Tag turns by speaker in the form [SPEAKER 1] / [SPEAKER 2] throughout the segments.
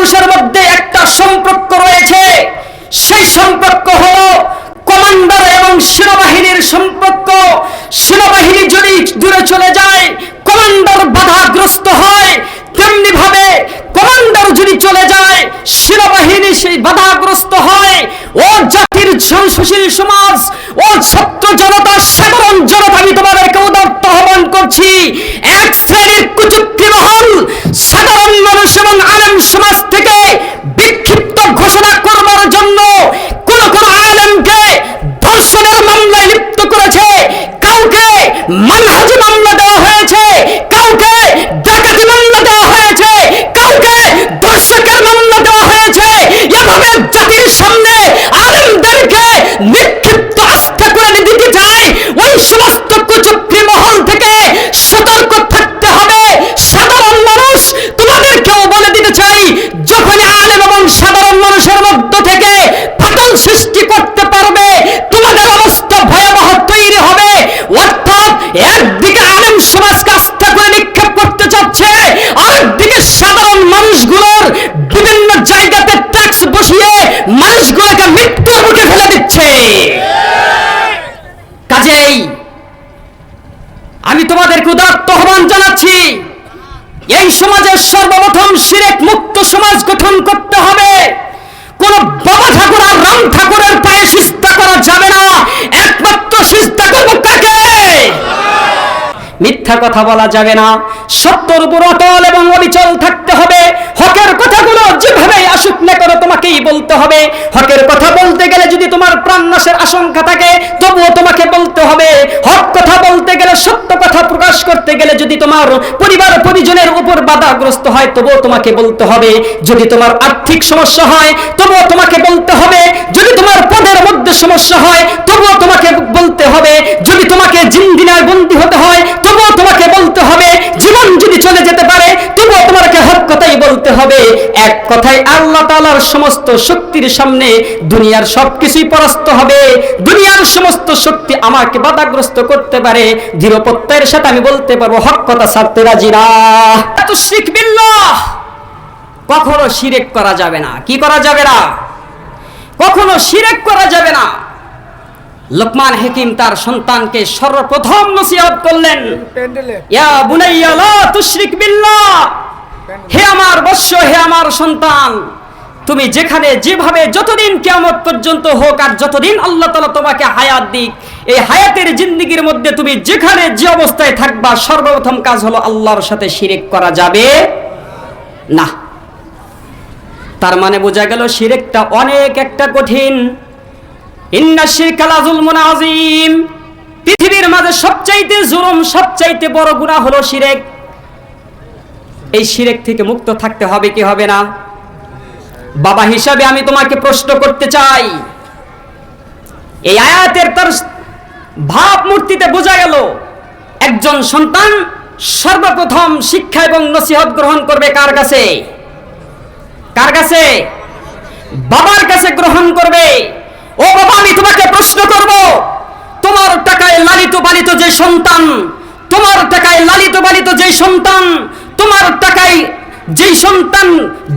[SPEAKER 1] মানুষের মধ্যে একটা সম্পর্ক রয়েছে, সেই সম্পর্ক হলো কমান্ডার এবং সেনাবাহিনীর সম্পর্ক। সেনাবাহিনী যদি দূরে চলে যায়, কমান্ডার বাধাগ্রস্ত হয়, তেমনি ভাবে কমান্ডার যদি চলে যায়, সেনাবাহিনী সেই বাধাগ্রস্ত হয়। ও জাতির সুশীল সমাজ, ও ছাত্র জনতা, সাধারণ জনতা, আমি তোমাদেরকে উদাত্ত আহ্বান করছি, এক শ্রেণীর কুচক্রী মহল সাধারণ মানুষ এবং আলেম সমাজ থেকে বিক্ষিপ্ত ঘোষণা করবার জন্য কোন কোন আলেমকে ধর্ষণের মামলায় লিপ্ত করেছে, কাউকে মানহাজি মামলা দেওয়া হয়েছে, কাউকে ডাকাতি মামলা দেওয়া হয়েছে, কাউকে ধর্ষকের মামলা দেওয়া হয়েছে। এভাবে জাতির সামনে আলেমদেরকে নিক্ষিপ্ত আস্থা করে দিতে চাই। ওই সমস্ত কুচক্রী মহল থেকে সতর্ক থাকতে হবে। সাধারণ মানুষ, তোমাদেরকেও বলে দিতে চাই, যখনই আলেম এবং সাধারণ মানুষের মধ্য থেকে ফাটল সৃষ্টি করতে পারবে, তোমাদের অবস্থা ভয়াবহ তৈরি হবে। অর্থাৎ একদিকে আলেম সমাজকে আস্থা করে নিক্ষেপ করতে চাচ্ছে, আরেকদিকে সাধারণ মানুষগুলোর বিভিন্ন জায়গাতে ট্যাক্স বসিয়ে মানুষগুলোকে মৃত্যুর মুখে ফেলে দিচ্ছে। কাজেই আমি তোমাদেরকে উদাত্ত আহ্বান জানাচ্ছি, এই সমাজের সর্বপ্রথম শিরক মুক্ত সমাজ গঠন করতে হবে। কোন বাবা ঠাকুর আর রাম ঠাকুরের পায়ে সিজদা করা যাবে না। একমাত্র সিজদা করব কাকে? মিথ্যা কথা বলা যাবে না, সত্যের উপর অটল এবং অবিচল থাকতে হবে। হকের কথাগুলো যেভাবে আসুক না কেন তোমাকেই বলতে হবে। হকের কথা বলতে গেলে যদি তোমার প্রাণনাশের আশঙ্কা থাকে, তবুও তোমাকে বলতে হবে। হক কথা বলতে গেলে, সত্য কথা প্রকাশ করতে গেলে যদি তোমার পরিবার পরিজনের উপর বাধাগ্রস্ত হয়, তবুও তোমাকে বলতে হবে। যদি তোমার আর্থিক সমস্যা হয়, তবুও তোমাকে বলতে হবে। যদি তোমার পদের মধ্যে সমস্যা হয়, তবুও তোমাকে বলতে হবে। যদি তোমাকে জিন্দিনায় বন্দী হতে হয়, তবুও তোমাকে বলতে হবে। জীবন যদি চলে যেতে পারে, তবুও তোমাকে হক কথাই বলতে হবে। এক কথায় আল্লাহ তাআলার সমস্ত শক্তির সামনে দুনিয়ার সবকিছুই পরাস্ত হবে। দুনিয়ার সমস্ত শক্তি আমাকে বাধাগ্রস্ত করতে পারে, দৃঢ় প্রত্যয়ের সাথে আমি বলতে পারবো হক কথা ছাড়তে রাজি না। তুশরিক বিল্লাহ, কখনো শিরক করা যাবে না। কি করা যাবে না? কখনো শিরক করা যাবে না। লোকমান হাকিম তার সন্তানকে সর্বপ্রথম নসিহত করলেন, ইয়া বুনাইয়া লা তুশরিক বিল্লাহ, হে আমার বৎস, হে আমার সন্তান, তুমি যেখানে যেভাবে যতদিন কিয়ামত পর্যন্ত হোক আর যতদিন আল্লাহ তাআলা তোমাকে হায়াত দিক, এই হায়াতের জিন্দেগির মধ্যে তুমি যেখানে যে অবস্থায় থাকবা, সর্বপ্রথম কাজ হলো আল্লাহর সাথে শিরক করা যাবে না। তার মানে বোঝা গেল শিরকটা অনেক একটা কঠিন। ইন্না শিরকা লাযুলমুন আযীম, পৃথিবীর মাঝে সবচাইতে জুলুম, সবচাইতে বড় গুনাহ হলো শিরক। এই শিরক থেকে মুক্ত থাকতে হবে কি হবে না? বাবা হিসাবে আমি তোমাকে প্রশ্ন করতে চাই, এই আয়াতের তার ভাবমূর্তিতে বোঝা গেল একজন সন্তান সর্বপ্রথম শিক্ষা এবং নসিহত গ্রহণ করবে কার কাছে? কার কাছে? বাবার কাছে গ্রহণ করবে। ও বাবা, আমি তোমাকে প্রশ্ন করব, তোমার টাকায় লালিত পালিত যে সন্তান, তোমার টাকায় লালিত পালিত যে সন্তান, তোমার টাকায় যেই সন্তান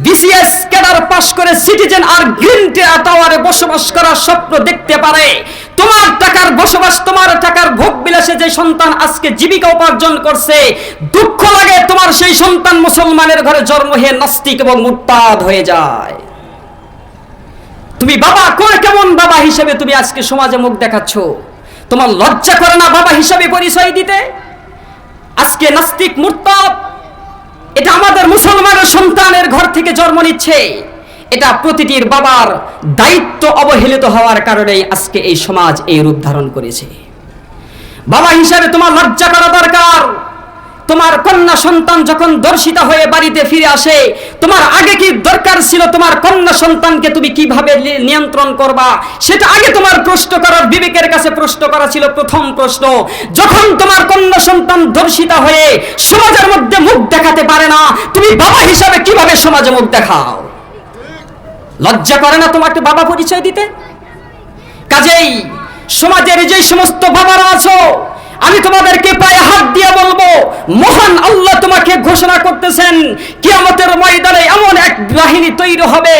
[SPEAKER 1] বিসিএস ক্যাডার পাস করে সিটিজেন আর গ্রিন টাওয়ারে বসবাস করার স্বপ্ন দেখতে পারে, তোমার টাকার বসবাস, তোমার টাকার ভোগ বিলাসে যে সন্তান আজকে জীবিকা উপার্জন করছে, দুঃখ লাগে তোমার সেই সন্তান মুসলমানের ঘরে জন্ম হয়ে নাস্তিক এবং মুরতাদ হয়ে যায়। তুমি বাবা করে কেমন বাবা হিসেবে তুমি আজকে সমাজে মুখ দেখাচ্ছ? তোমার লজ্জা করে না বাবা হিসেবে পরিচয় দিতে? আজকে নাস্তিক মুরতাদ, এটা আমাদের মুসলমানের সন্তানের ঘর থেকে জন্ম নিচ্ছে। এটা প্রতিটির বাবার দায়িত্ব অবহেলিত হওয়ার কারণে আজকে এই সমাজ এই রূপ ধারণ করেছে। বাবা হিসাবে তোমার লজ্জা করা দরকার। তোমার কন্যা সন্তান যখন দর্শিতা হয়ে বাড়িতে ফিরে আসে, তোমার আগে কি দরকার ছিল তোমার কন্যা সন্তানকে তুমি কিভাবে নিয়ন্ত্রণ করবা, সেটা আগে তোমার প্রশ্ন করার, বিবেকের কাছে প্রশ্ন করা ছিল প্রথম প্রশ্ন। যখন তোমার কন্যা সন্তান দর্শিতা হয়ে সমাজের মধ্যে মুখ দেখাতে পারে না, তুমি বাবা হিসাবে কিভাবে সমাজে মুখ দেখাও? লজ্জা করে না তোমাকে বাবা পরিচয় দিতে? কাজেই সমাজের যে সমস্ত বাবারা আছো, আমি তোমাদেরকে পায়ে হাত দিয়ে বলবো, মহান আল্লাহ তোমাকে ঘোষণা করতেছেন কিয়ামতের ময়দানে এমন এক বাহিনী তৈরি হবে,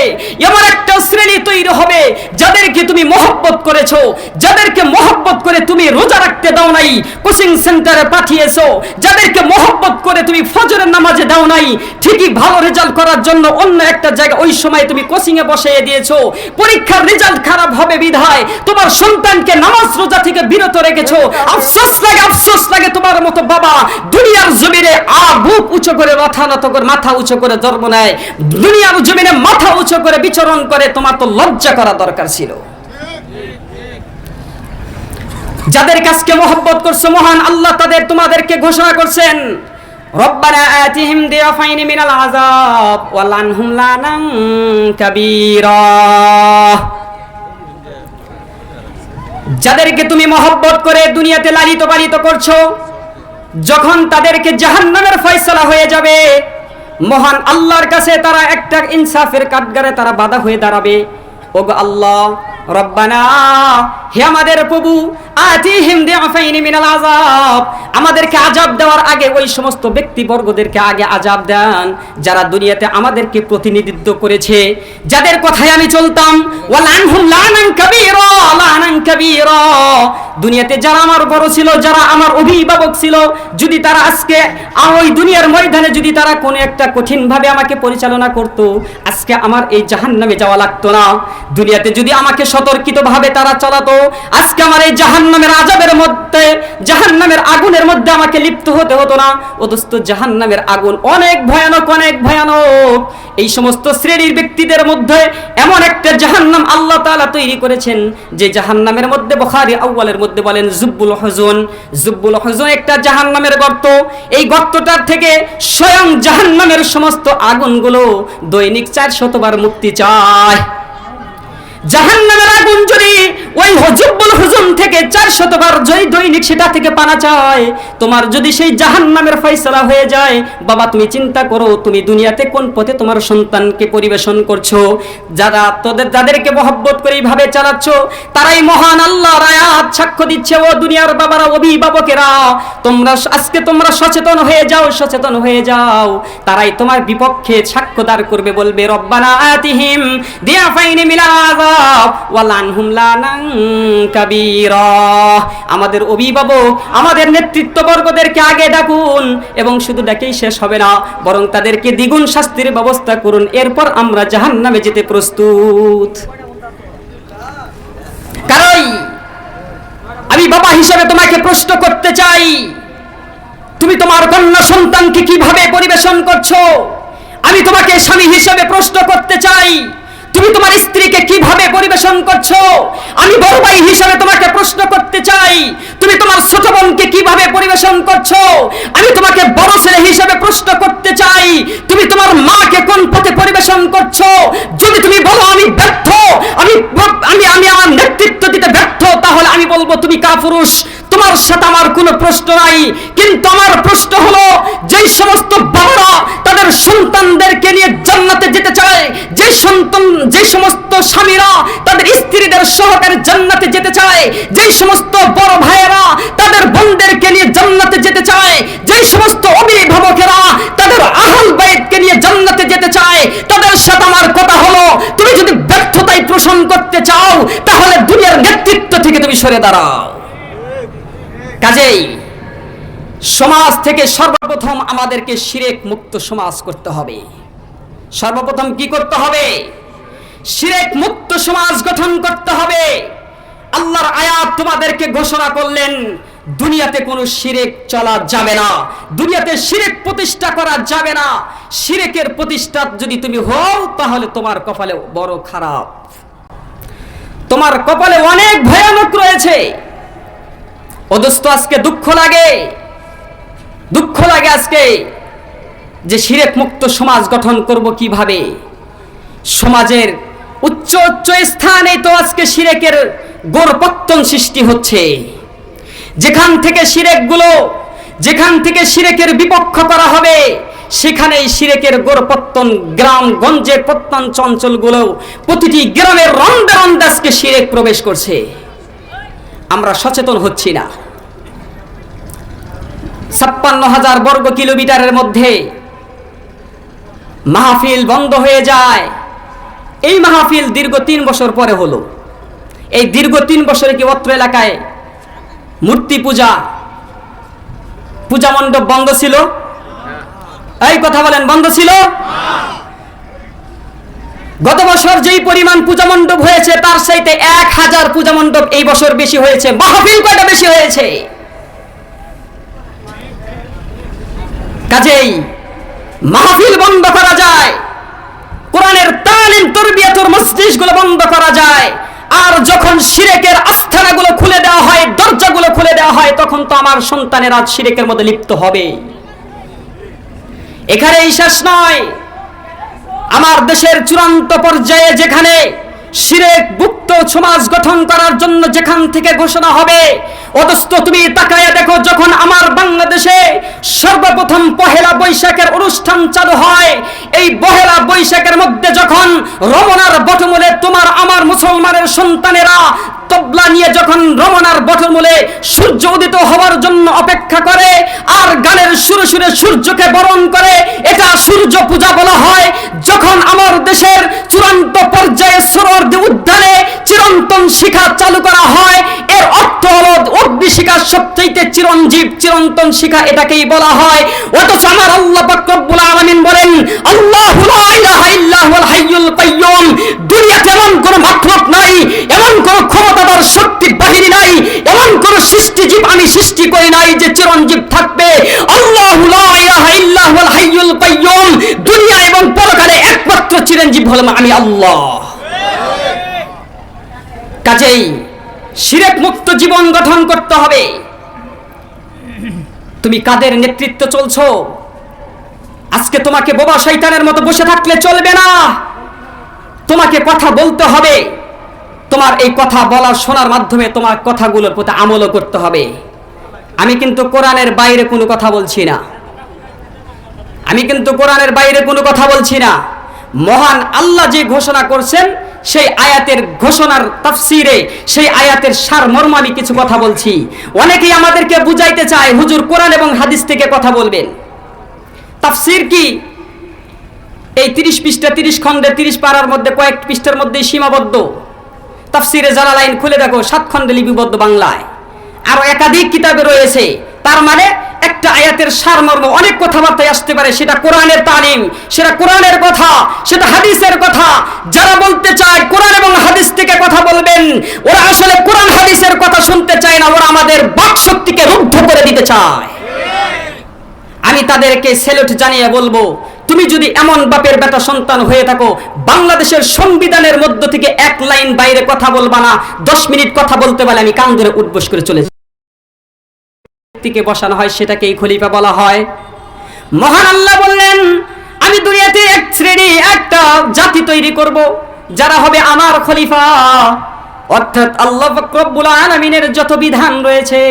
[SPEAKER 1] এমন একটা শ্রেণী তৈরি হবে যাদেরকে তুমি মহব্বত করেছো, যাদেরকে মহব্বত করে তুমি রোজা রাখতে দাও নাই, কোচিং সেন্টারে পাঠিয়েছো, যাদেরকে মহব্বত করে তুমি ফজরের নামাজে দাও নাই, ঠিকই ভালো রেজাল্ট করার জন্য অন্য একটা জায়গা ওই সময় তুমি কোচিং এ বসিয়ে দিয়েছো, পরীক্ষার রেজাল্ট খারাপ হবে বিধায় তোমার সন্তানকে নামাজ রোজা থেকে বিরত রেখেছো। আফসোস লাগে তোমার মতো বাবা দুনিয়ার জমিনে বুক উঁচু করে মাথা উঁচু করে জন্ম নেয়, দুনিয়ার জমিনে মাথা উঁচু করে বিচরণ করে, তোমার তো লজ্জা করা দরকার ছিল। যাদের কাছকে মহব্বত করছো মহান আল্লাহ তাদের তোমাদেরকে ঘোষণা করছেন, রব্বানা আতিহিম দিয়াফাইনি মিনাল আযাব ওয়ালানহুম লানান কাবীরা। যাদেরকে তুমি মহব্বত করে দুনিয়াতে লালিত পালিত করছো, যখন তাদেরকে জাহান্নামের ফয়সালা হয়ে যাবে, মহান আল্লাহর কাছে তারা একটা ইনসাফের কাঠগড়ায় তারা বাধা হয়ে দাঁড়াবে। ওগো আল্লাহ রব্বানা, হে আমাদের প্রভু, আতিহিম দিয়াফাইনি মিনাল আযাব, আমাদেরকে আযাব দেওয়ার আগে ওই সমস্ত ব্যক্তিবর্গদেরকে আগে আযাব দেন যারা দুনিয়াতে আমাদেরকে প্রতিনিধিত্ব করেছে, যাদের কথায় আমি চলতাম। ওয়ালানহুম লানান কাবীরা, লানান কাবীরা, দুনিয়াতে যারা আমার বড় ছিল, যারা আমার অভিভাবক ছিল, যদি তারা আজকে ওই দুনিয়ার ময়দানে যদি তারা কোনো একটা কঠিন ভাবে আমাকে পরিচালনা করত, আজকে আমার এই জাহান্নামে যাওয়া লাগতো না। দুনিয়াতে যদি আমাকে সতর্কিত ভাবে তারা চালাতো, আজকে আমার এই জাহান্নামের আযাবের মধ্যে, জাহান্নামের আগুনের মধ্যে আমাকে লিপ্ত হতে হতো না। অথচ জাহান্নামের আগুন অনেক ভয়ানক, অনেক ভয়ানক। এই সমস্ত শ্রেণীর ব্যক্তিদের মধ্যে এমন একটা জাহান্নাম আল্লাহ তাআলা তৈরি করেছেন যে জাহান্নামের মধ্যে বুখারী আউয়ালের মধ্যে বলেন জুব্বুল হুজুন, জুব্বুল হুজুন একটা জাহান্নামের গর্ত। এই গর্তটার থেকে স্বয়ং জাহান্নামের সমস্ত আগুনগুলো দৈনিক 400 বার মুক্তি চায়। জাহান্নামের আগুন যদি ওই জুব্বুল হুজুন থেকে 400 বার দৈনিক সেটা থেকে পানা চায়, তোমার যদি সেই জাহান্নামের ফয়সালা হয়ে যায়, বাবা তুমি চিন্তা করো তুমি দুনিয়াতে কোন পথে তোমার সন্তানকে পরিবেশন করছো। যাদেরকে মহব্বত করে এইভাবে চালাচ্ছ, তারাই মহান আল্লাহর আয়াত সাক্ষ্য দিচ্ছে। ও দুনিয়ার বাবারা, অভিভাবকেরা, তোমরা সচেতন হয়ে যাও, সচেতন হয়ে যাও। তারাই তোমার বিপক্ষে সাক্ষ্যদার করবে, বলবে রব্বানা আতিহিম দিয়াফাইনি মিনাল আযাব ওয়ালানহুম লানান কাবীরা। আমাদের অভিভাবক, আমাদের নেতৃত্ববর্গদেরকে আগে ডাকুন, এবং শুধু ডাকেই শেষ হবে না, বরং তাদেরকে দ্বিগুণ শাস্তির ব্যবস্থা করুন, এরপর আমরা জাহান্নামে যেতে প্রস্তুত। কারণ আমি বাবা হিসেবে তোমাকে প্রশ্ন করতে চাই, তুমি তোমার কন্যা সন্তানকে কিভাবে পরিবেশন করছো? আমি তোমাকে স্বামী হিসেবে প্রশ্ন করতে চাই, তুমি তোমার স্ত্রীকে কিভাবে পরিবেশন করছো? আমি বড় ভাই হিসেবে তোমাকে প্রশ্ন করতে চাই, তুমি তোমার ছোট বোনকে কিভাবে পরিবেশন করছো? আমি তোমাকে বড় ছেলে হিসেবে প্রশ্ন করতে চাই, তুমি তোমার মাকে কোন পথে পরিবেশন করছো? যদি তুমি বলো আমি ব্যর্থ, আমি আমার নেতৃত্ব দিতে ব্যর্থ, তাহলে আমি বলবো তুমি কাপুরুষ, তোমার সাথে আমার কোনো প্রশ্ন নাই। কিন্তু আমার প্রশ্ন হলো, যেই সমস্ত বাবারা তাদের সন্তানদেরকে নিয়ে জান্নাতে যেতে চায়, যে সমস্ত স্বামীরা তাদের স্ত্রীদের সহকারে জান্নাতে যেতে চায়, যেই সমস্ত বড় ভাইয়েরা তাদের বোনদেরকে নিয়ে জান্নাতে যেতে চায়, যেই সমস্ত অভিভাবকেরা তাদের আহল বাইতকে নিয়ে জান্নাতে যেতে চায়, তাদের সাথে আমার কথা হলো, তুমি যদি ব্যর্থতায় পোষণ করতে চাও, তাহলে দুনিয়ার নেতৃত্ব থেকে তুমি সরে দাঁড়াও। কাজেই সমাজ থেকে সর্বপ্রথম আমাদেরকে শিরক মুক্ত সমাজ করতে হবে। সর্বপ্রথম কি করতে হবে? শিরক মুক্ত সমাজ গঠন করতে হবে। আল্লাহর আয়াত তোমাদেরকে ঘোষণা করলেন, দুনিয়াতে কোনো শিরক চলা যাবে না, দুনিয়াতে শিরক প্রতিষ্ঠা করা যাবে না। শিরকের প্রতিষ্ঠা যদি তুমি হও, তাহলে তোমার কপালে বড় খারাপ, তোমার কপালে অনেক ভয়ানক রয়েছে। অদস্ত আজকে দুঃখ লাগে আজকে যে শিরক মুক্ত সমাজ গঠন করব কিভাবে। সমাজের উচ্চ উচ্চ স্থানে তো আজকে শিরকের গোড়পত্তন সৃষ্টি হচ্ছে। যেখান থেকে শিরকের বিপক্ষ করা হবে, সেখানেই শিরকের গোড়পত্তন। গ্রামগঞ্জের প্রত্যন্ত অঞ্চলগুলো, প্রতিটি গ্রামের রন্দে রন্দে আজকে শিরক প্রবেশ করছে। আমরা সচেতন হচ্ছি না। 56,000 বর্গ কিলোমিটারের মধ্যে মাহফিল বন্ধ হয়ে যায়। এই মাহফিল দীর্ঘ 3 বছর পরে হলো। এই দীর্ঘ 3 বছরে কি অত্র এলাকায় মূর্তি পূজা মণ্ডপ বন্ধ ছিল? এই কথা বলেন, বন্ধ ছিল? গত বছর যেই পরিমাণ পূজা মণ্ডপ হয়েছে তার চাইতে 1000 পূজা মণ্ডপ এই বছর বেশি হয়েছে। মাহফিল কয়টা বেশি হয়েছে? কাজেই মাহফিল বন্ধ করা যায়, কোরআনের তালিম তরবিয়াতুর মজলিসগুলো বন্ধ করা যায়। আর যখন শিরকের আস্থানাগুলো খুলে দেওয়া হয়, দরজাগুলো খুলে দেওয়া হয়, তখন তো আমার সন্তানেরা শিরকের মধ্যে লিপ্ত হবে। এখানেই শেষ নয়, আমার দেশের চূড়ান্ত পর্যায়ে যেখানে শিরক মুক্ত সমাজ গঠন করার জন্য যেখান থেকে ঘোষণা হবে, অথচ তুমি তাকায়া দেখো, যখন আমার বাংলাদেশে সর্বপ্রথম পহেলা বৈশাখের অনুষ্ঠান চালু হয়, এই পহেলা বৈশাখের মধ্যে যখন রমনার বটমূলে তোমার আমার মুসলমানের সন্তানেরা তবলা নিয়ে যখন রমনার বটমূলে সূর্য উদিত হওয়ার জন্য অপেক্ষা করে আর গানের সুরে সুরে সূর্যকে বরণ করে, এটা সূর্য পূজা বলা হয়। যখন আমার দেশের চূড়ান্ত পর্যায়ে সোহরাওয়ার্দী উদ্যানে চিরন্তন শিখা চালু করা হয়, এর অর্থ হলো অগ্নিশিখা সবচেয়ে চিরন্তন শিখা, এটাকেই বলা হয়। অথচ আমার আল্লাহ পাক রব্বুল আলামিন বলেন, আল্লাহু লা ইলাহা ইল্লা হুয়াল হাইয়ুল কাইয়্যুম, দুনিয়াতে এমন কোন মাখলুক নাই, এমন কোন ক্ষমতাধর শক্তি বাহিনী নাই, এমন কোন সৃষ্টিজীব আমি সৃষ্টি করি নাই যে চিরঞ্জীব থাকবে। আল্লাহু লা ইলাহা ইল্লা হুয়াল হাইয়ুল কাইয়্যুম, দুনিয়া এবং পরকালে একমাত্র চিরঞ্জীব হলাম আমি আল্লাহ। কাজেই শিরক মুক্ত জীবন গঠন করতে হবে। তুমি কাদের নেতৃত্ব চলছো? আজকে তোমাকে বোবা শয়তানের মতো বসে থাকলে চলবে না, তোমাকে কথা বলতে হবে। তোমার এই কথা বলার শোনার মাধ্যমে তোমার কথাগুলোর প্রতি আমলও করতে হবে। আমি কিন্তু কোরআনের বাইরে কোনো কথা বলছি না, আমি কিন্তু কোরআনের বাইরে কোনো কথা বলছি না। মহান আল্লাহ যে ঘোষণা করছেন সেই আয়াতের ঘোষণার তাফসিরে, সেই আয়াতের সারমর্ম আমি কিছু কথা বলছি। অনেকেই আমাদেরকে বুঝাইতে চায় হুজুর কোরআন এবং হাদিস থেকে কথা বলবেন। তাফসির কি? এই 30 পৃষ্ঠা 30 খণ্ডে 30 পারার মধ্যে কয়েক পৃষ্ঠার মধ্যেই সীমাবদ্ধ। তাফসিরে জালালাইন খুলে দেখো, 7 খণ্ডে লিপিবদ্ধ বাংলায়, আরো একাধিক কিতাবে রয়েছে। তার মানে একটা আয়াতের সারমর্ম অনেক কথাবার্তায় আসতে পারে, সেটা কোরআনের তালিম, সেটা কোরআনের কথা, সেটা হাদিসের কথা। যারা বলতে চায় কোরআন এবং হাদিস থেকে কথা বলবেন, ওরা আসলে কোরআন হাদিসের কথা শুনতে চায় না, ওরা আমাদের বাক শক্তিকে রুদ্ধ করে দিতে চায়। আমি তাদেরকে স্যালুট জানিয়ে বলবো, তুমি যদি এমন বাপের বেটা সন্তান হয়ে থাকো, বাংলাদেশের সংবিধানের মধ্য থেকে 1 লাইন বাইরে কথা বলবা না, 10 মিনিট কথা বলতে পারলে আমি কান ধরে উঠবোস করে চলে যাই। ব্যক্তিকে বসানো হয়, সেটাকেই খলিফা বলা হয়। মহান আল্লাহ বললেন, আমি দুনিয়াতে এক শ্রেণী, একটা জাতি তৈরি করব, যারা হবে আমার খলিফা। অর্থাৎ আল্লাহ রব্বুল আলামিনের যত বিধান রয়েছে,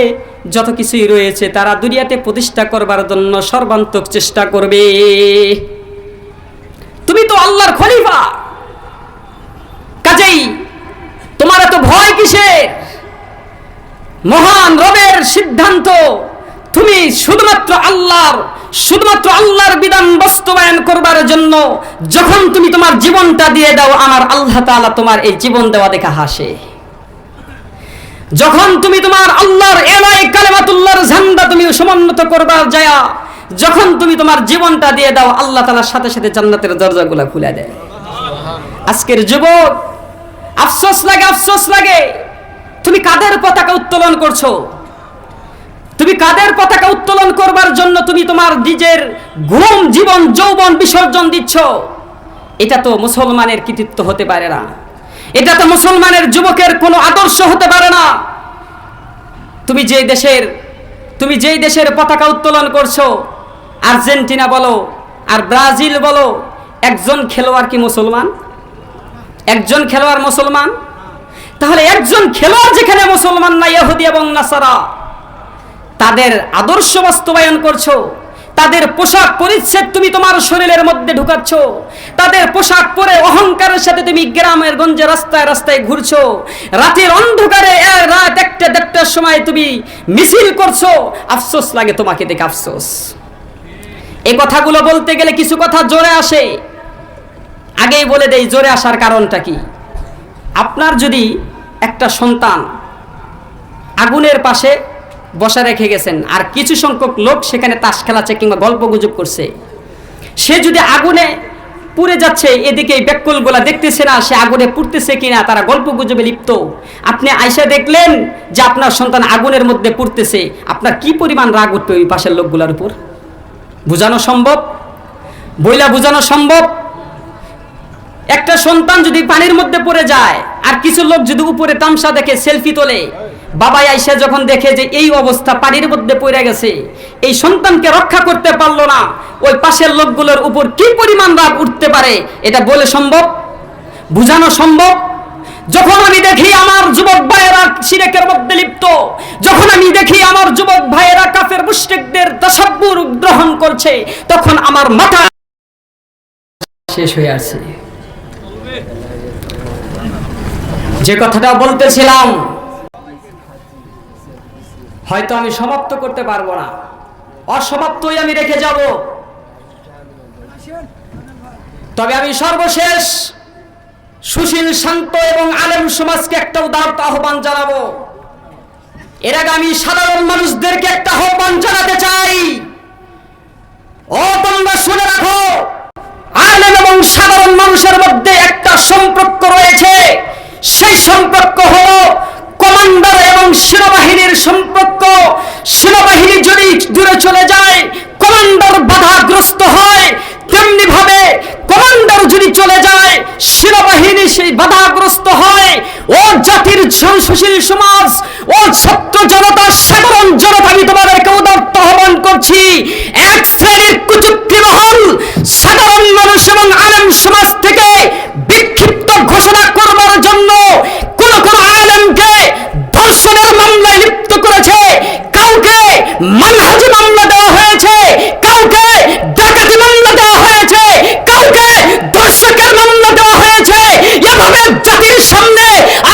[SPEAKER 1] যত কিছুই রয়েছে, তারা দুনিয়াতে প্রতিষ্ঠা করবার জন্য সর্বান্তক চেষ্টা করবে। তুমি তো আল্লাহর খলিফা, কাজেই তোমার এত ভয় কিসের? মহান রবের সিদ্ধান্ত, তুমি শুধুমাত্র আল্লাহর বিধান বাস্তবায়ন করবার জন্য যখন তুমি তোমার জীবনটা দিয়ে দাও, আমার আল্লাহ তাআলা তোমার এই জীবন দেওয়া দেখা হাসে। যখন তুমি তোমার আল্লাহর এলাই কালেমাতুল্লাহর ঝান্ডা তুমি সমুন্নত করবার যায়, যখন তুমি তোমার জীবনটা দিয়ে দাও, আল্লাহ তাআলার সাথে সাথে জান্নাতের দরজাগুলো খুলে দেয়। আজকের যুবক আফসোস লাগে, তুমি কাদের পতাকা উত্তোলন করছো? তুমি কাদের পতাকা উত্তোলন করবার জন্য তুমি তোমার নিজের ঘুম, জীবন, যৌবন বিসর্জন দিচ্ছ? এটা তো মুসলমানের কৃতিত্ব হতে পারে না, এটা তো মুসলমানের যুবকের কোনো আদর্শ হতে পারে না। তুমি যেই দেশের পতাকা উত্তোলন করছো, আর্জেন্টিনা বলো আর ব্রাজিল বলো, একজন খেলোয়াড় কি মুসলমান? একজন খেলোয়াড় মুসলমান? তাহলে একজন খেলোয়াড় যেখানে মুসলমান না, ইহুদি এবং নাসারা, তাদের আদর্শ বাস্তবায়ন করছো, তাদের পোশাক পরিচ্ছদ তুমি তোমার শরীরের মধ্যে ঢুকাচ্ছ, তাদের পোশাক পরে অহংকারের সাথে তুমি গ্রামের গঞ্জে রাস্তায় রাস্তায় ঘুরছো, রাতের অন্ধকারে রাত 1-1:30টার সময় তুমি মিছিল করছো। আফসোস লাগে তোমাকে দেখে, আফসোস। এই কথাগুলো বলতে গেলে কিছু কথা জোরে আসে, আগেই বলে দেই জোরে আসার কারণটা কি। আপনার যদি একটা সন্তান আগুনের পাশে বসা রেখে গেছেন, আর কিছু সংখ্যক লোক সেখানে তাস খেলাচ্ছে কিংবা গল্প গুজব করছে, সে যদি আগুনে পুড়ে যাচ্ছে, এদিকে ব্যাকুলগুলা দেখতেছে না সে আগুনে পুড়তেছে কিনা, তারা গল্প গুজবে লিপ্ত। আপনি আয়সা দেখলেন যে আপনার সন্তান আগুনের মধ্যে পুড়তেছে, আপনার কি পরিমাণ রাগ উঠবে ওই পাশের লোকগুলোর উপর? বোঝানো সম্ভব? বইলা বোঝানো সম্ভব? একটা সন্তান যদি পানির মধ্যে পড়ে যায়, আর কিছু লোক যদি উপরে তামসা দেখে সেলফি তোলে, বাবা আইসা যখন দেখে যে এই অবস্থা, পানির মধ্যে পড়ে গেছে, এই সন্তানকে রক্ষা করতে পারলো না, ওই পাশের লোকগুলোর উপর কি পরিমাণ রাগ উঠতে পারে, এটা বলে সম্ভব? বুঝানো সম্ভব? যখন আমি দেখি আমার যুবক ভাইয়েরা শিরকের মধ্যে লিপ্ত, যখন আমি দেখি আমার যুবক ভাইয়েরা কাফের মুশরিকদের তাসাব্বুর গ্রহণ করছে, তখন আমার মাথা শেষ হয়ে আসে। যে কথাটা বলতেছিলাম হয়তো আমি সমাপ্ত করতে পারবো না, অসমাপ্তই আমি রেখে যাব। তবে আমি সর্বশেষ সুশীল, শান্ত এবং আলেম সমাজকে একটা উদারতা আহ্বান জানাবো। এর আগে আমি সাধারণ মানুষদেরকে একটা আহ্বান জানাতে চাই, ও তোমরা শুনে রাখো, আলেম এবং সাধারণ মানুষের মধ্যে একটা সম্পর্ক রয়েছে। সেই সম্পর্ক হলো কমান্ডার এবং সেনাবাহিনীর সম্পর্ক। সেনাবাহিনী যদি দূরে চলে যায়, কমান্ডার বাধাগ্রস্ত হয়, তেমনি ভাবে কমান্ডার যদি চলে যায়, সেনাবাহিনী সেই বাধাগ্রস্ত হয়। ও জাতির সুশীল সমাজ, ও ছাত্র জনতা, সাধারণ জনতা, আমি তোমাদেরকে উদাত্ত আহ্বান করছি, এক শ্রেণীর কুচক্রী মহল সাধারণ মানুষ এবং আলেম সমাজ থেকে বিক্ষিপ্ত ঘোষণা করবার জন্য কোন কোন আলেমকে ধর্ষণের মামলায় লিপ্ত করেছে, কাউকে মানহাজি মামলা দেওয়া হয়েছে, কাউকে ডাকাতি মামলা দেওয়া হয়েছে, কাউকে ধর্ষকের মামলা দেওয়া হয়েছে। এভাবে জাতির সামনে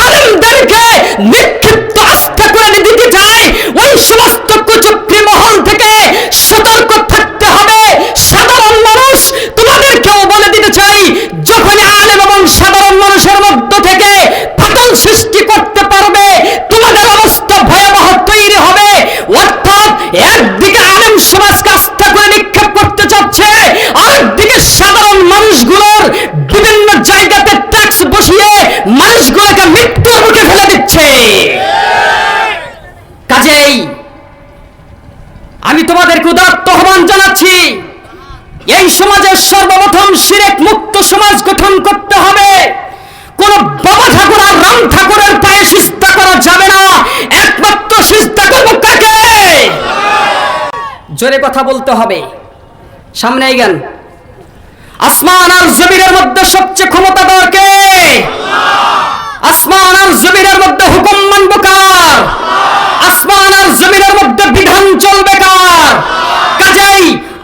[SPEAKER 1] আলেমদেরকে নিক্ষিপ্ত আস্থা করে দিতে চায়। ওই সমস্ত কুচক্রী মহল থেকে সতর্ক থাকতে হবে। সাধারণ মানুষ, তোমাদেরকেও বলে দিতে চাই, যখনই আলেম এবং সাধারণ মানুষের মধ্য থেকে ফাটল সৃষ্টি করতে পারবে, তোমাদের অবস্থা ভয়াবহ তৈরি হবে। অর্থাৎ একদিকে আলেম সমাজকে আস্থা করে নিক্ষেপ করতে চাচ্ছে, আরেকদিকে সাধারণ মানুষগুলোর বিভিন্ন জায়গাতে ট্যাক্স বসিয়ে মানুষগুলোকে মৃত্যুর মুখে ফেলে দিচ্ছে। কাজেই আমি তোমাদেরকে উদাত্ত আহ্বান জানাচ্ছি, এই সমাজের সর্বপ্রথম শিরক মুক্ত সমাজ গঠন করতে হবে। কোন বাবা ঠাকুর আর রাম ঠাকুরের পায়ে সিজদা করা যাবে না, একমাত্র সিজদা করব কাকে? জোরে কথা বলতে হবে, সামনে এগোন। আসমান আর জমিনের মধ্যে সবচেয়ে ক্ষমতাধর কে? আসমান আর জমিনের মধ্যে হুকুম মানব কার? আসমান আর জমিনের মধ্যে বিধান চলবে কার? কাজেই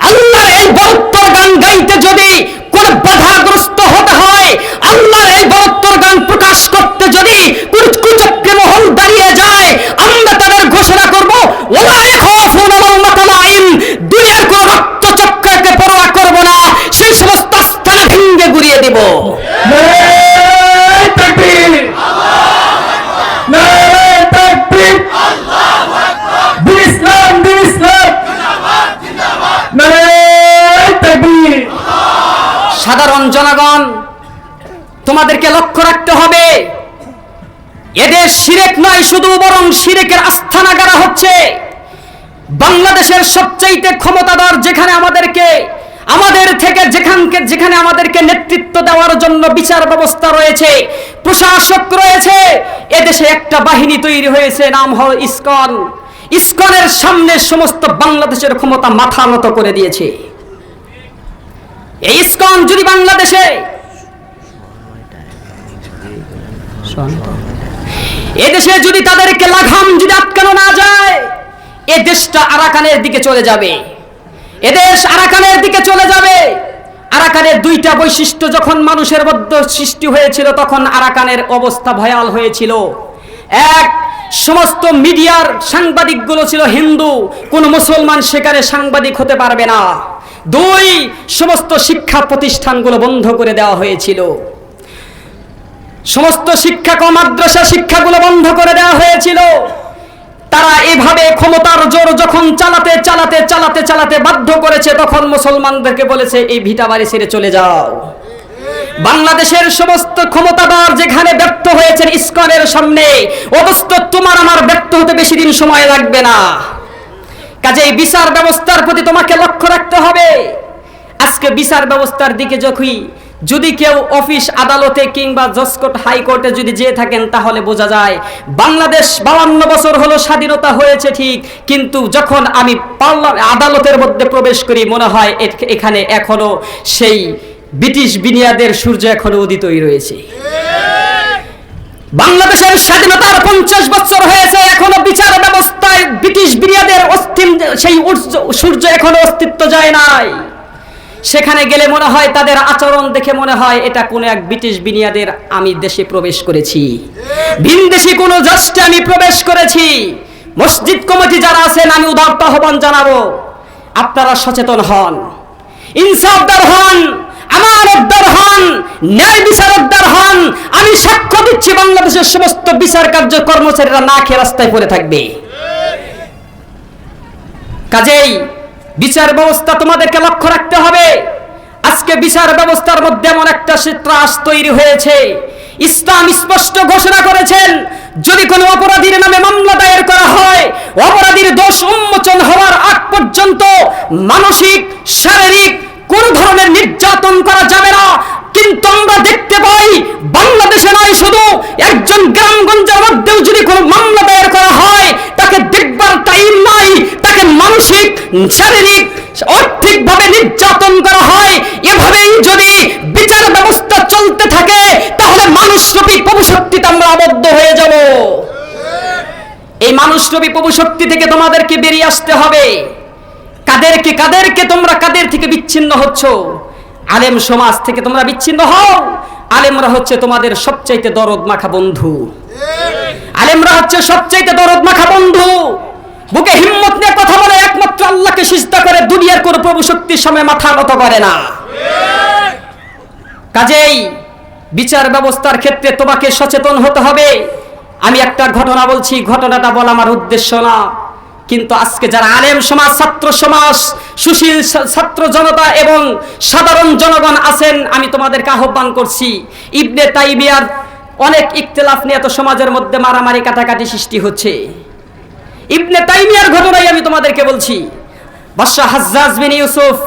[SPEAKER 1] আল্লাহর এই বরত্বর গান গাইতে যদি কোন বাধাগ্রস্ত হতে হয়, আল্লাহর এই বরত্বর গান প্রকাশ করতে যদি কোন কুচক্রী মহল দাঁড়িয়ে যায়, আমরা তাদের ঘোষণা করব, ওয়ালা ইয়াখাফুনা লাওমাতা লাইম, দুনিয়ার কোন রক্তচক্রকে পরোয়া করব না, সেই সমস্ত স্থানে ভেঙে গুড়িয়ে দেব। নারে তাকবীর, নারে তাকবীর, আল্লাহু আকবার, দিন ইসলাম, দিন ইসলাম, জিন্দাবাদ, জিন্দাবাদ, নারে তাকবীর। সাধারণ জনগণ, তোমাদেরকে লক্ষ্য রাখতে হবে, এদেশ শিরক নয় শুধু, বরং শিরকের আস্থানাগারা হচ্ছে। বাংলাদেশের সবচাইতে ক্ষমতাধর, যেখানে যেখানে আমাদেরকে নেতৃত্ব দেওয়ার জন্য বিচার ব্যবস্থা রয়েছে, প্রশাসক রয়েছে, এদেশে একটা বাহিনী তৈরি হয়েছে, নাম হলো ইসকন। ইসকনের সামনে সমস্ত বাংলাদেশের ক্ষমতা মাথা নত করে দিয়েছে। এই ইসকন যদি বাংলাদেশে, এদেশে যদি তাদেরকে লাগাম যদি আটকানো না যায়, এ দেশটা আরাকানের দিকে চলে যাবে। এদেশ আরাকানের দিকে চলে যাবে। আরাকানের দুইটা বৈশিষ্ট্য যখন মানুষের মধ্যে সৃষ্টি হয়েছিল, তখন আরাকানের অবস্থা ভয়াল হয়েছিল। এক, সমস্ত মিডিয়ার সাংবাদিকগুলো ছিল হিন্দু, কোন মুসলমান সেখানে সাংবাদিক হতে পারবে না। দুই, সমস্ত শিক্ষা প্রতিষ্ঠানগুলো বন্ধ করে দেওয়া হয়েছিল। সমস্ত শিক্ষা মাদ্রাসা শিক্ষাগুলো বন্ধ করে দেওয়া হয়েছিল। তারা এভাবে ক্ষমতার জোর যখন চালাতে চালাতে চালাতে চালাতে বাধ্য করেছে, তখন মুসলমানদেরকে বলেছে এই ভিটা বাড়ি ছেড়ে চলে যাও। বাংলাদেশের সমস্ত ক্ষমতাধর যেখানে ব্যর্থ হয়েছেন ইসকনের সামনে, অবস্থা তোমার আমার ব্যর্থ হতে বেশি দিন সময় লাগবে না। কাজেই বিচার ব্যবস্থার প্রতি তোমাকে লক্ষ্য রাখতে হবে। আজকে বিচার ব্যবস্থার দিকে যদি কেউ অফিস আদালতে কিংবা জজকোর্ট হাইকোর্টে যদি যেয়ে থাকেন, তাহলে বোঝা যায় বাংলাদেশ 52 বছর হলো স্বাধীনতা হয়েছে ঠিক, কিন্তু যখন আমি আদালতের মধ্যে প্রবেশ করি মনে হয় এখানে এখনো সেই ব্রিটিশ বিনিয়াদের সূর্য এখনো উদিতই রয়েছে। বাংলাদেশের স্বাধীনতার 50 বছর হয়েছে, এখনো বিচার ব্যবস্থায় ব্রিটিশ বিনিয়াদের সেই সূর্য এখনো অস্তিত্ব যায় নাই। সেখানে গেলে মনে হয় তাদের আচরণ দেখে মনে হয় এটা কোন এক ব্রিটিশ বিনিয়াদের আমি দেশে প্রবেশ করেছি, ভিনদেশি কোন রাষ্ট্রে আমি প্রবেশ করেছি। মসজিদ কমিটি যারা আছেন, আমি উদাত্ত আহ্বান জানাবো, আপনারা সচেতন হন, ইনসাফদার হন, আমানতদার হন, ন্যায় বিচারকদার হন। আমি সাক্ষ্য দিচ্ছি বাংলাদেশের সমস্ত বিচার কার্য কর্মচারীরা না খেয়ে রাস্তায় পড়ে থাকবে। কাজেই বিচার ব্যবস্থা তোমাদেরকে লক্ষ্য রাখতে হবে। আজকে বিচার ব্যবস্থার মধ্যে এমন একটা ত্রাস তৈরি হয়েছে, ইসলাম স্পষ্ট ঘোষণা করেছেন যদি কোনো অপরাধীর নামে মামলা দায়ের করা হয়, অপরাধীর দোষ উন্মোচন হওয়ার আগ পর্যন্ত মানসিক শারীরিক কোন ধরনের নির্যাতন করা যাবে না। কিন্তু আমরা দেখতে পাই বাংলাদেশে নয়, শুধু একজন গ্রামগঞ্জের মধ্যেও যদি কোনো মামলা দায়ের করা হয়, তাকে দেখবার টাইম নাই, তাকে মানসিক শারীরিক আর্থিকভাবে নির্যাতন করা হয়। এভাবেই যদি বিচার ব্যবস্থা চলতে থাকে, তাহলে মানুষরূপী প্রভুশক্তিতে আমরা আবদ্ধ হয়ে যাব। এই মানুষরূপী প্রভুশক্তি থেকে তোমাদেরকে বেরিয়ে আসতে হবে। কাদেরকে তোমরা কাদের থেকে বিচ্ছিন্ন হচ্ছ? আলেম সমাজ থেকে তোমরা বিচ্ছিন্ন হও। আলেমরা হচ্ছে তোমাদের সবচাইতে দরদ মাখা বন্ধু। আলেমরা হচ্ছে সবচাইতে দরদ মাখা বন্ধু। বুকে হিম্মত নিয়ে কথা বলে, একমাত্র আল্লাহকে সিজদা করে, দুনিয়ার কোন প্রভু শক্তির সামনে মাথা নত করে না। কাজেই বিচার ব্যবস্থার ক্ষেত্রে তোমাকে সচেতন হতে হবে। আমি একটা ঘটনা বলছি, ঘটনাটা বলা আমার উদ্দেশ্য না, কিন্তু আজকে যারা আলেম সমাজ, ছাত্র সমাজ, সুশীল ছাত্র জনতা এবং সাধারণ জনগণ আছেন, আমি তোমাদেরকে আহ্বান করছি, ইবনে তাইমিয়ার অনেক ইখতিলাফ নিয়ে তো সমাজের মধ্যে মারামারি কাটাকাটি সৃষ্টি হচ্ছে। ইবনে তাইমিয়ার ঘটনাই আমি তোমাদেরকে বলছি। বাদশাহ হাজ্জাজ বিন ইউসুফ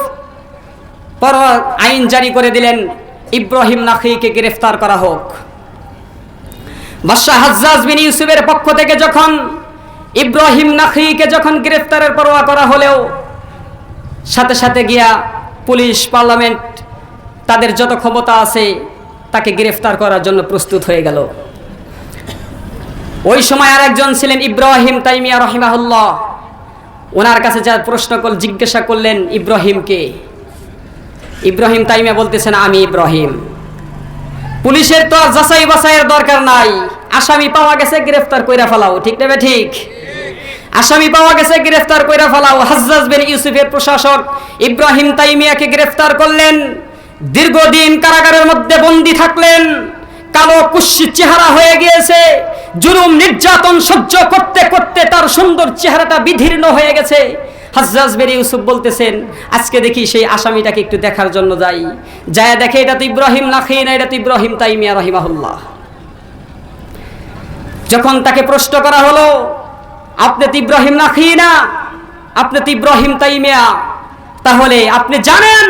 [SPEAKER 1] পর আইন জারি করে দিলেন, ইব্রাহিম নাখীকে গ্রেফতার করা হোক। বাদশাহ হাজ্জাজ বিন ইউসুফের পক্ষ থেকে যখন ইব্রাহিম নাখীকে যখন গ্রেফতারের পরোয়া করা হলেও, সাথে সাথে গিয়া পুলিশ, পার্লামেন্ট, তাদের যত ক্ষমতা আছে তাকে গ্রেফতার করার জন্য প্রস্তুত হয়ে গেল। ওই সময় আর একজন ছিলেন ইব্রাহিম তাইমিয়া রহিমাহুল্লাহ। ওনার কাছে যা প্রশ্ন জিজ্ঞাসা করলেন ইব্রাহিমকে, ইব্রাহিম তাইমিয়া বলতেছেন আমি ইব্রাহিম। পুলিশের তো আর যাচাই বাছাইয়ের দরকার নাই, আসামি পাওয়া গেছে গ্রেফতার কইরা ফেলাও, ঠিক না ঠিক? আসামি পাওয়া গেছে গ্রেফতার কইরা ফেলাও। হাজ্জাজ বিন ইউসুফের প্রশাসক ইব্রাহিম তাইমিয়াকে গ্রেফতার করলেন, দীর্ঘদিন কারাগারের মধ্যে বন্দী থাকলেন। কালো কুৎসিত চেহারা হয়ে গিয়েছে, জুলুম নির্যাতন সহ্য করতে করতে তার সুন্দর চেহারাটা বিদীর্ণ হয়ে গেছে। হাজ্জাজ বিন ইউসুফ বলতেছেন আজকে দেখি সেই আসামিটাকে একটু দেখার জন্য যাই, যায় দেখে এটা তো ইব্রাহিম নাখী না, এটা তো ইব্রাহিম তাইমিয়া রহিমাহুল্লাহ। যখন তাকে প্রশ্ন করা হলো আপনি তো ইব্রাহিম নাখী না, আপনি তো ইব্রাহিম তাইমিয়া, তাহলে আপনি জানেন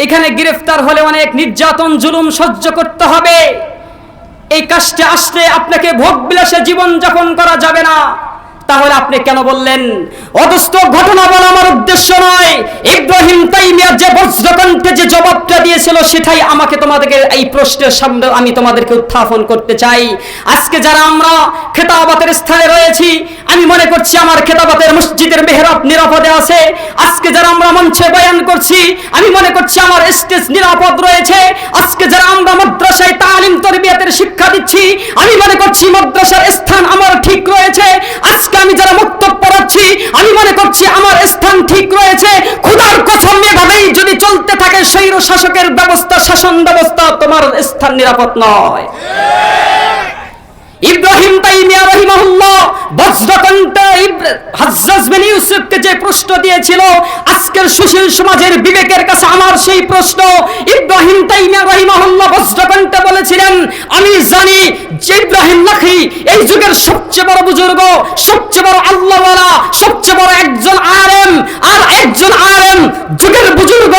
[SPEAKER 1] এখানে গ্রেফতার হলে অনেক নির্যাতন জুলুম সহ্য করতে হবে, এই কাজটা আসলে আপনাকে ভোগ বিলাসে জীবন যাপন করা যাবে না, তাহলে আপনি কেন বললেন? অদস্ত ঘটনা বলা আমার উদ্দেশ্য নয়, ইব্রাহিম তাইমিয়া যে বজ্রকণ্ঠে যে জবাবটা দিয়েছিল সেটাই আমাকে তোমাদেরকে এই প্রশ্নের সামনে আমি তোমাদেরকে উত্থাপন করতে চাই। আজকে যারা আমরা খেতাবাতের স্থানে রয়েছি, আমি মনে করছি আমার খেতাবাতের মসজিদের মেহরাব নিরাপদে আছে। আজকে যারা আমরা মঞ্চে বয়ান করছি, আমি মনে করছি আমার স্টেজ নিরাপদ রয়েছে। আজকে যারা আমরা মাদ্রাসায় তালিম তরবিয়াতের শিক্ষা দিচ্ছি, আমি মনে করছি মাদ্রাসার স্থান আমার ঠিক রয়েছে। আজকে আমি যারা মুক্তব পড়াচ্ছি, আমি মনে করছি আমার স্থান ঠিক রয়েছে। খোদার কসম এভাবে এই যদি চলতে থাকে স্বৈর শাসকের ব্যবস্থা, শাসন ব্যবস্থা, তোমার স্থান নিরাপদ নয়। ইব্রাহিম তাইমিয়া রাহিমাহুল্লাহ বজ্রকণ্ঠ হাজ্জাজ বিন ইউসুফকে যে প্রশ্ন দিয়েছিল, আজকের সুশীল সমাজের বিবেকের কাছে আমার সেই প্রশ্ন। ইব্রাহিম তাইমিয়া রাহিমাহুল্লাহ বজ্রকণ্ঠ বলেছিলেন, আমি জানি যে ইব্রাহিম নাখি এই যুগের সবচেয়ে বড় বুজুর্গ, সবচেয়ে বড় আল্লাহওয়ালা, সবচেয়ে বড় একজন আলেম। আর একজন আলেম, যুগের বুজুর্গ,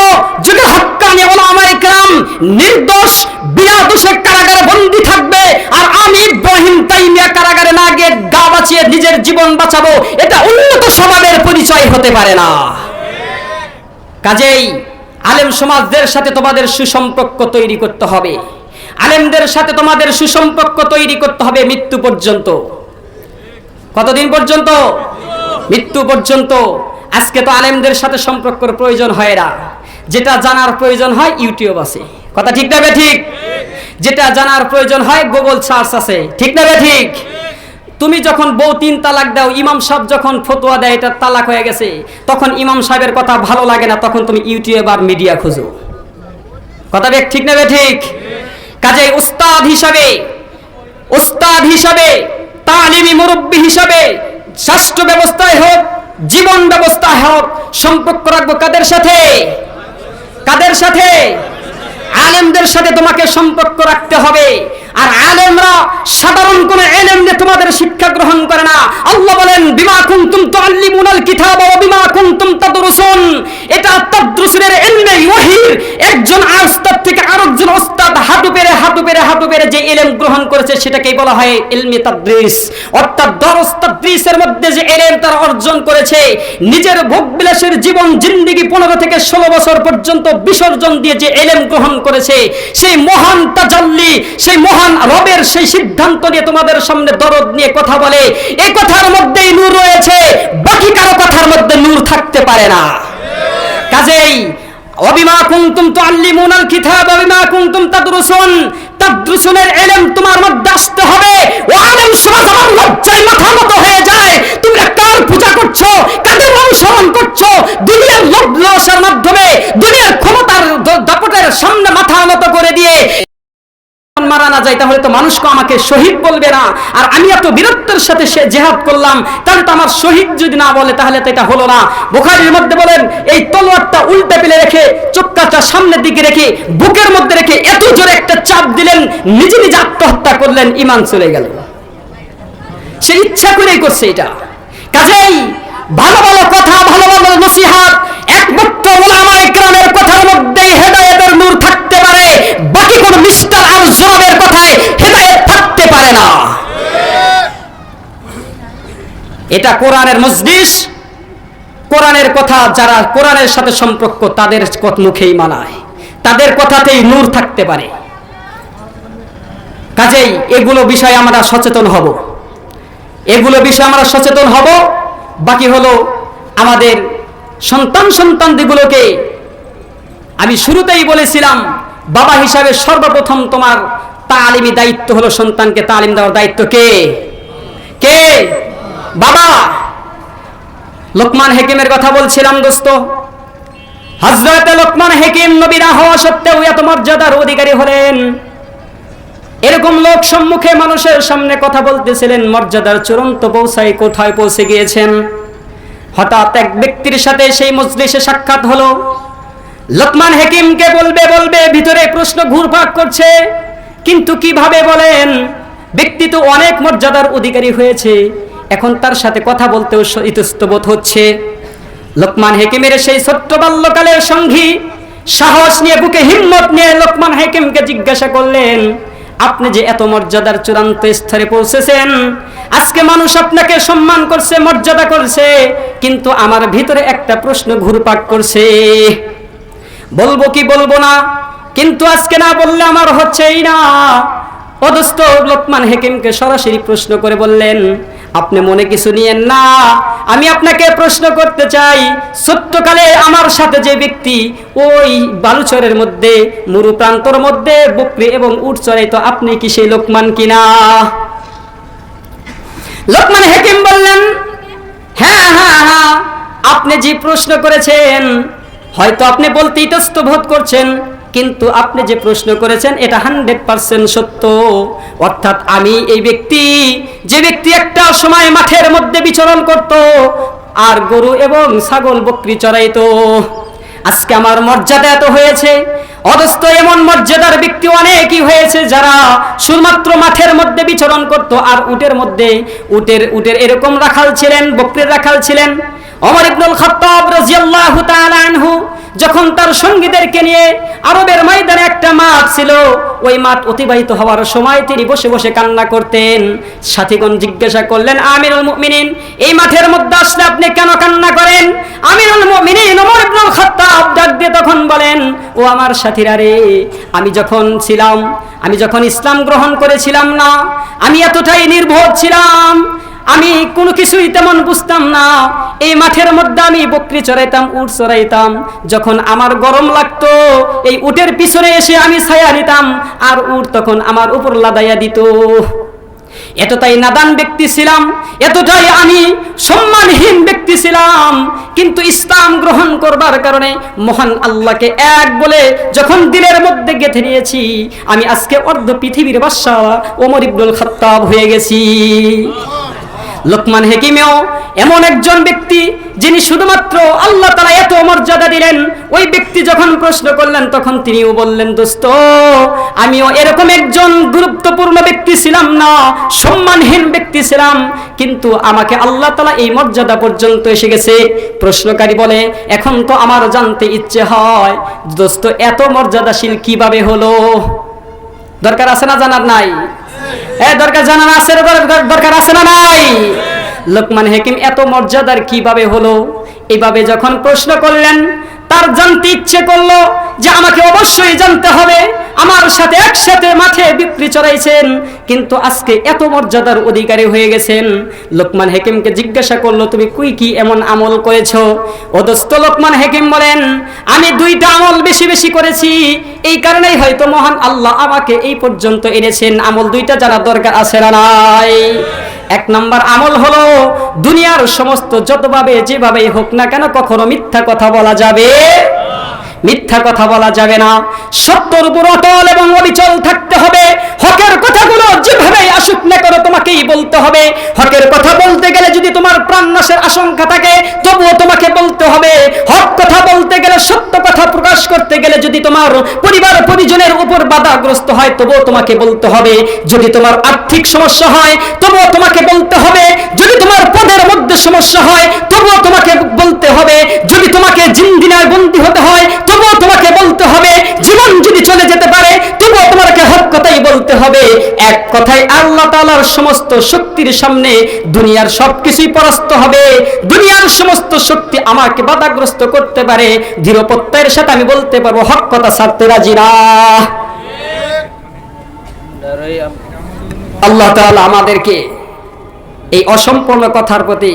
[SPEAKER 1] যুগের হক্কানি উলামায়ে কেরাম নির্দোষ বিনা দোষে কারাগারে বন্দী থাকবে, আর আমি ইব্রাহিম তাইমিয়া কারাগারে না গিয়ে গা বাঁচিয়ে নিজের জীবন বাঁচাবো, এটা উন্নত স্বভাবের পরিচয় হতে পারে না। কাজেই আলেম সমাজদের সাথে তোমাদের সুসম্পর্ক তৈরি করতে হবে, আলেমদের সাথে তোমাদের সুসম্পর্ক তৈরি করতে হবে মৃত্যু পর্যন্ত। কতদিন পর্যন্ত? মৃত্যু পর্যন্ত। আজকে তো আলেমদের সাথে সম্পর্কের প্রয়োজন হয় না, যেটা জানার প্রয়োজন হয় ইউটিউব আছে, কথা ঠিক না ঠিক? যেটা জানার প্রয়োজন হয় গুগল সার্চ আছে, ঠিক না ঠিক? তুমি যখন বউ 3 তালাক দাও, ইমাম সাহেব যখন ফতোয়া দেয় এটা তালাক হয়ে গেছে, তখন ইমাম সাহেবের কথা ভালো লাগে না, তখন তুমি ইউটিউব আর মিডিয়া খুঁজো, কথা ঠিক না ঠিক? কাজেই উস্তাদ হিসাবে তালিমি মুরব্বী হিসাবে রাষ্ট্র ব্যবস্থায় হোক, জীবন ব্যবস্থায় হোক, সম্পর্ক রাখবো কাদের সাথে? কাদের সাথে? আলেমদের সাথে তোমাকে সম্পর্ক রাখতে হবে। আর আলেমরা সাধারণ কোন ইলম নিয়ে তোমাদের শিক্ষা গ্রহণ করে না। আল্লাহ বলেন, বিমা কুনতুম তুআল্লিমুনাল কিতাব ওয়া বিমা কুনতুম তাদরুসুন। এটা তাদরুসের ইলমে ওয়াহির একজন উস্তাদ থেকে আরেকজন উস্তাদ হাঁটু পেরে যে ইলম গ্রহণ করেছে সেটাকেই বলা হয় ইলমে তাদরিস। অর্থাৎ দরস তাদরিসের মধ্যে যে ইলম তারা অর্জন করেছে, নিজের ভোগবিলাসের জীবন জিন্দেগি 15 থেকে 16 বছর পর্যন্ত বিসর্জন দিয়ে যে ইলম গ্রহণ করেছে, সেই মহান তাজাল্লি, সেই মহান রবের সেই সিদ্ধান্ত নিয়ে তোমাদের সামনে দরদ নিয়ে কথা বলে, এই কথার মধ্যেই নূর রয়েছে, বাকি কারো কথার মধ্যে নূর থাকতে পারে না। কাজেই ওয়াবিমা কুনতুম তুআল্লিমুনাল কিতাব ওয়া বিমা কুনতুম তাদরুসুনের ইলম তোমার মধ্যে আসতে হবে। ও আলেম সমাজ, আমার লজ্জায় মাথা নত হয়ে যায়, তোমরা কার পূজা করছো, কাদের অনুসরণ করছো? দুনিয়ার লোভ লালসার মাধ্যমে, দুনিয়ার ক্ষমতার দাপটের সামনে মাথা নত করে দিয়ে মারা না যায়, তাহলে তো মানুষকে আমাকে শহীদ বলবে না। আর আমি এত বীরত্বের সাথে সে জিহাদ করলাম, তাহলে তো আমার শহীদ যদি না বলে তাহলে তো এটা হলো না। বুখারীর মধ্যে বলেন, এই তলোয়ারটা উল্টে পেলে রেখে, চোখটা সামনের দিকে রেখে, বুকের মধ্যে রেখে এত জোরে একটা চাপ দিলেন, নিজে নিজে আত্মহত্যা করলেন, ঈমান চলে গেল। সে ইচ্ছা করেই করছে এটা। কাজেই ভালো ভালো কথা, ভালো ভালো নসিহত একমাত্র উলামায়ে কেরামের কথার মধ্যেই হেদায়েতের নূর থাকতে পারে, বাকি কোন মিস্টার আর জনাবের কথায় হেদায়েত থাকতে পারে না। এটা কোরআনের মজলিস, কোরআনের কথা, যারা কোরআনের সাথে সম্পর্ক তাদের মুখেই মানায়, তাদের কথাতেই নূর থাকতে পারে। কাজেই এগুলো বিষয়ে আমরা সচেতন হব, এগুলো বিষয়ে আমরা সচেতন হব। বাকি হলো আমাদের সন্তানদিগুলোকে, আমি শুরুতেই বলেছিলাম, বাবা হিসাবে সর্বপ্রথম তোমার তালিমি দায়িত্ব হলো সন্তানকে তালিম দেওয়ার দায়িত্ব কে? কে? বাবা। লোকমান হাকিমের কথা বলছিলাম দোস্ত, হযরত লোকমান হাকিম নবী না হওয়া সত্ত্বেও এত মর্যাদার অধিকারী হলেন। এরকম লোক সম্মুখে মানুষের সামনে কথা বলতেছিলেন, মর্যাদার চূড়ান্ত পৌঁছায় কোথায় পৌঁছে গিয়েছেন। হঠাৎ এক ব্যক্তির সাথে সেই মজলিসে সাক্ষাৎ হলো। লোকমান হাকিমকে বলবে ভিতরে প্রশ্ন ঘুরপাক করছে, কিন্তু কিভাবে বলেন? ব্যক্তি তো অনেক মর্যাদার অধিকারী হয়েছে, এখন তার সাথে কথা বলতেও ইতস্তত হচ্ছে। লোকমান হাকিমের সেই ছোট্ট বাল্যকালের সঙ্গী সাহস নিয়ে, বুকে হিম্মত নিয়ে লোকমান হাকিমকে জিজ্ঞাসা করলেন, আপনি যে এত মর্যাদার চূড়ান্ত স্তরে পৌঁছেছেন, আজকে মানুষ আপনাকে সম্মান করছে, মর্যাদা করছে, কিন্তু আমার ভিতরে একটা প্রশ্ন ঘুরপাক করছে, বলবো কি বলবো না, কিন্তু আজকে না বললে আমার হচ্ছেই না। অদস্ত লোকমান হাকিমকে সরাসরি প্রশ্ন করে বললেন, আপনি মনে কিছু নিয়েন না, আমি আপনাকে প্রশ্ন করতে চাই, ছোট্টকালে আমার সাথে যে ব্যক্তি ওই বালুচরের মধ্যে, মরু প্রান্তর মধ্যে বকরি এবং উট চড়াইতো, আপনি কি সেই লোকমান কিনা? লোকমান হাকিম বললেন, হ্যাঁ, আপনি যে প্রশ্ন করেছেন হয়তো আপনি বলতে ইতস্ত বোধ করছেন, কিন্তু আপনি যে প্রশ্ন করেছেন এটা 100% সত্য। অর্থাৎ আমি এই ব্যক্তি, যে ব্যক্তি একটা সময় মাঠের মধ্যে বিচরণ করত আর গরু এবং ছাগল বকরি চড়াইতো, আজকে আমার মর্যাদা এত হয়েছে। অথচ এমন মর্যাদার ব্যক্তি অনেকই হয়েছে যারা শুধুমাত্র মাঠের মধ্যে বিচরণ করত আর উটের এরকম রাখাল ছিলেন, বকরির রাখাল ছিলেন। ওমর ইবনুল খাত্তাব রাদিয়াল্লাহু তাআলা আনহু যখন তার সঙ্গীদেরকে নিয়ে আরবের ময়দানে একটা মাঠ ছিল, ওই মাঠ অতিবাহিত হওয়ার সময় তিনি বসে বসে কান্না করতেন। সাথীগণ জিজ্ঞাসা করলেন, আমিরুল মুমিনিন, এই মাঠের মধ্যে আসলে আপনি কেন কান্না করেন? আমিরুল মুমিনিন ওমর ইবনুল খাত্তাব ডাক দিয়ে তখন বলেন, ও আমার সাথীরা রে, আমি যখন ইসলাম গ্রহণ করেছিলাম না, আমি এতটাই নির্বোধ ছিলাম, আমি কোনো কিছুই তেমন বুঝতাম না। এই মাঠের মধ্যে আমি বকরি চড়াইতাম, উট চড়াইতাম। যখন আমার গরম লাগতো, এই উটের পিছনে এসে আমি ছায়া নিতাম আর উট তখন আমার উপর লাদাইয়া দিত। এতটাই নাদান ব্যক্তি ছিলাম, এতটাই আমি সম্মানহীন ব্যক্তি ছিলাম, কিন্তু ইসলাম গ্রহণ করবার কারণে মহান আল্লাহকে এক বলে যখন দিলের মধ্যে গেঁথে নিয়েছি, আমি আজকে অর্ধ পৃথিবীর বাদশা ওমর ইবনুল খাত্তাব হয়ে গেছি। লোকমান হাকিমেও এমন একজন ব্যক্তি যিনি শুধুমাত্র আল্লাহ তাআলা এত মর্যাদা দিলেন। ওই ব্যক্তি যখন প্রশ্ন করলেন তখন তিনিও বললেন, দোস্ত, আমিও এরকম একজন গুরুত্বপূর্ণ ব্যক্তি ছিলাম না, সম্মানহীন ব্যক্তি ছিলাম, কিন্তু আমাকে আল্লাহ তাআলা এই মর্যাদা পর্যন্ত এসে গেছে। প্রশ্নকারী বলে, এখন তো আমার জানতে ইচ্ছে হয়, দোস্ত এত মর্যাদাশীল কিভাবে হলো? দরকার আছে না জানার? নাই? দরকার জানার আছে, দরকার আছে না নাই? লোকমান হাকিম এত মর্যাদার কিভাবে হলো? এইভাবে যখন প্রশ্ন করলেন, তার জানতে ইচ্ছে করলো যে আমাকে অবশ্যই জানতে হবে। আমার সাথে একসাথে মাঠে বিক্রি চড়াইছেন, কিন্তু আজকে এত মর্যাদার অধিকারী হয়ে গেছেন। লোকমান হাকিমকে জিজ্ঞাসা করলো, তুমি কি এমন আমল করেছো? অদস্ত লোকমান হাকিম বলেন, আমি 2টা আমল বেশি বেশি করেছি, এই কারণেই হয়তো মহান আল্লাহ আমাকে এই পর্যন্ত এনেছেন। আমল 2টা জানার দরকার আছে না নাই? 1 নম্বর আমল হলো, দুনিয়ার সমস্ত যতভাবে যেভাবেই হোক না কেন কখনো মিথ্যা কথা বলা যাবে মিথ্যা কথা বলা যাবে না। সত্যের উপর অটল এবং অবিচল থাকতে হবে। হকের কথাগুলো যেভাবেই আসুক না কেন তোমাকেই বলতে হবে। হকের কথা বলতে গেলে যদি তোমার প্রাণনাশের আশঙ্কা থাকে, তবুও তোমাকে বলতে হবে। হক কথা বলতে গেলে, সত্য কথা প্রকাশ করতে গেলে যদি তোমার পরিবার পরিজনের উপর বাধাগ্রস্ত হয়, তবুও তোমাকে বলতে হবে। যদি তোমার আর্থিক সমস্যা হয়, তবুও তোমাকে বলতে হবে। যদি তোমার পদের মধ্যে সমস্যা হয়, তবুও তোমাকে বলতে হবে। যদি তোমাকে জিন্দিনায় বন্দী হতে হয়, তবুও তোমাকে বলতে হবে। জীবন যদি চলে যেতে পারে, তবুও তোমাকে হক কথাই বলতে হবে। এক কথায় আল্লাহ তাআলার সমস্ত শক্তির সামনে দুনিয়ার সবকিছুই পরাস্ত হবে। দুনিয়ার সমস্ত শক্তি আমাকে বাধাগ্রস্ত করতে পারে, দৃঢ় প্রত্যয়ের সাথে আমি বলতে পারবো, হক কথা ছাড়তে রাজি না। আল্লাহ তাআলা আমাদেরকে এই অসম্পূর্ণ কথার প্রতি